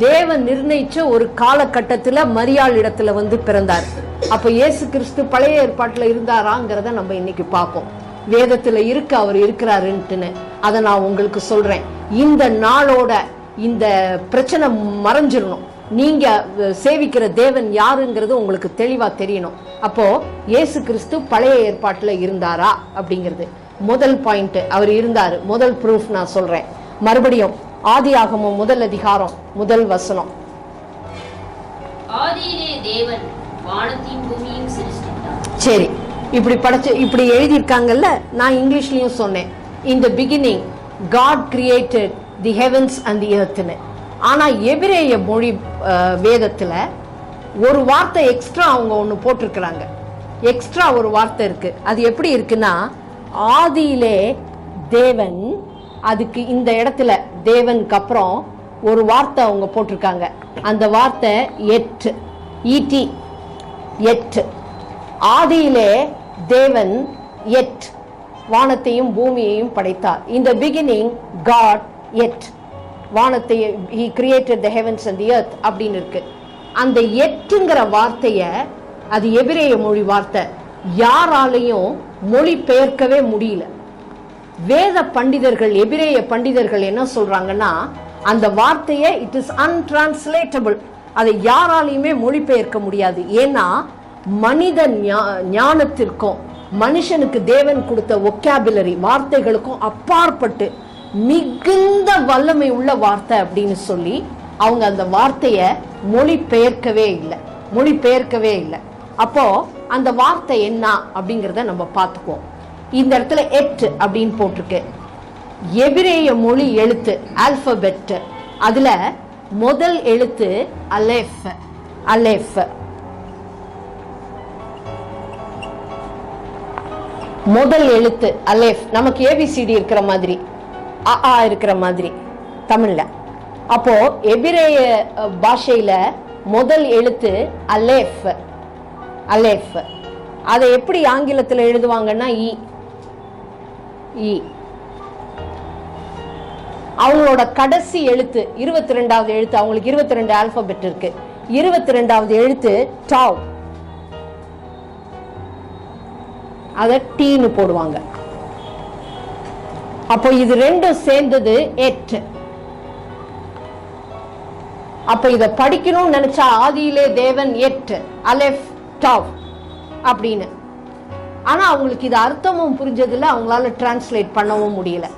தேவன் நிர்ணயிச்ச ஒரு காலகட்டத்துல மரியாள் இடத்துல வந்து பிறந்தார். அப்ப இயேசு கிறிஸ்து பழைய ஏற்பாட்டுல இருந்தாராங்கிறத நம்ம இன்னைக்கு பார்ப்போம். வேதத்துல இருக்கு அவர் இருக்கிறாருன்ட்டுன்னு. அதை நான் உங்களுக்கு சொல்றேன். இந்த நாளோட இந்த பிரச்சனை மறைஞ்சிடணும். நீங்க சேவிக்கிற தேவன் யாருங்கிறது உங்களுக்கு தெளிவா தெரியணும். அப்போ இயேசு கிறிஸ்து பழைய ஏற்பாட்டுல இருந்தாரா அப்படிங்கிறது முதல் பாயிண்ட். அவர் இருந்தாரு. முதல் ப்ரூஃப் நான் சொல்றேன். மறுபடியும் ஆதியாகமம் முதல் அதிகாரம் முதல் வசனம். ஆதியிலே தேவன் வானத்தையும் பூமியையும் சிருஷ்டித்தார். சரி, இப்படி எழுதியிருக்காங்கல்ல. நான் இங்கிலீஷ்லயும் சொன்னேன். In the beginning God created the heavens and the earth. ஆனா எபிரேய மொழி வேதத்துல ஒரு வார்த்தை எக்ஸ்ட்ரா அவங்க ஒண்ணு போட்டிருக்கிறாங்க. எக்ஸ்ட்ரா ஒரு வார்த்தை இருக்கு. அது எப்படி இருக்குன்னா, ஆதியிலே தேவன், அதுக்கு இந்த இடத்துல தேவனுக்கு அப்புறம் ஒரு வார்த்தை அவங்க போட்டிருக்காங்க. அந்த வார்த்தை எட், ஈடி, எட். ஆதியிலே தேவன் எட் வானத்தையும் பூமியையும் படைத்தார். In the beginning God எட் வானத்தை, he created the heavens and the earth அப்படின்னு இருக்கு. அந்த எட்டுங்கிற வார்த்தைய, அது எபிரேய மொழி வார்த்தை, யாராலையும் மொழி பெயர்க்கவே முடியல. வேத பண்டிதர்கள், எபிரேய பண்டிதர்கள் என்ன சொல்றாங்கன்னா, அந்த வார்த்தையை இட் இஸ் அன்டிரான்ஸ்லேட்டபிள், அதை யாராலையுமே மொழிபெயர்க்க முடியாது. ஏன்னா மனித ஞானத்திற்கும் மனுஷனுக்கு தேவன் கொடுத்த ஒக்காபுலரி வார்த்தைகளுக்கும் அப்பாற்பட்டு மிகுந்த வல்லமை உள்ள வார்த்தை அப்படின்னு சொல்லி அவங்க அந்த வார்த்தைய மொழிபெயர்க்கவே இல்லை. அப்போ அந்த வார்த்தை என்ன அப்படிங்கிறத நம்ம பார்த்துக்குவோம். இந்த இடத்துல எட் அப்படின்னு போட்டிருக்கு. எபிரேய மொழி எழுத்து ஆல்பபெட், அதுல முதல் எழுத்து அலெஃப். அலெஃப் முதல் எழுத்து அலெஃப். நமக்கு ஏபிசிடி இருக்கிற மாதிரி, அ இருக்கிற மாதிரி தமிழ்ல. அப்போ எபிரேய பாஷையில முதல் எழுத்து அலெஃப். அலெஃப் அதை எப்படி ஆங்கிலத்தில் எழுதுவாங்கன்னா இ. அவங்களோட கடைசி எழுத்து 22வது எழுத்து, அவங்களுக்கு 22 ஆல்பபெட் இருக்கு. 22வது எழுத்து டாவ், அத டீன்னு போடுவாங்க. அப்போ இது ரெண்டும் சேர்ந்தது எட். அப்ப இத படிக்கணும்னு நினைச்சா ஆதியிலே தேவன் எட், அலெஃப், டாவ் அப்படின்னு. ஆனா அவங்களுக்கு இது அர்த்தமும் புரிஞ்சதில்லை, அவங்களால டிரான்ஸ்லேட் பண்ணவும் முடியல.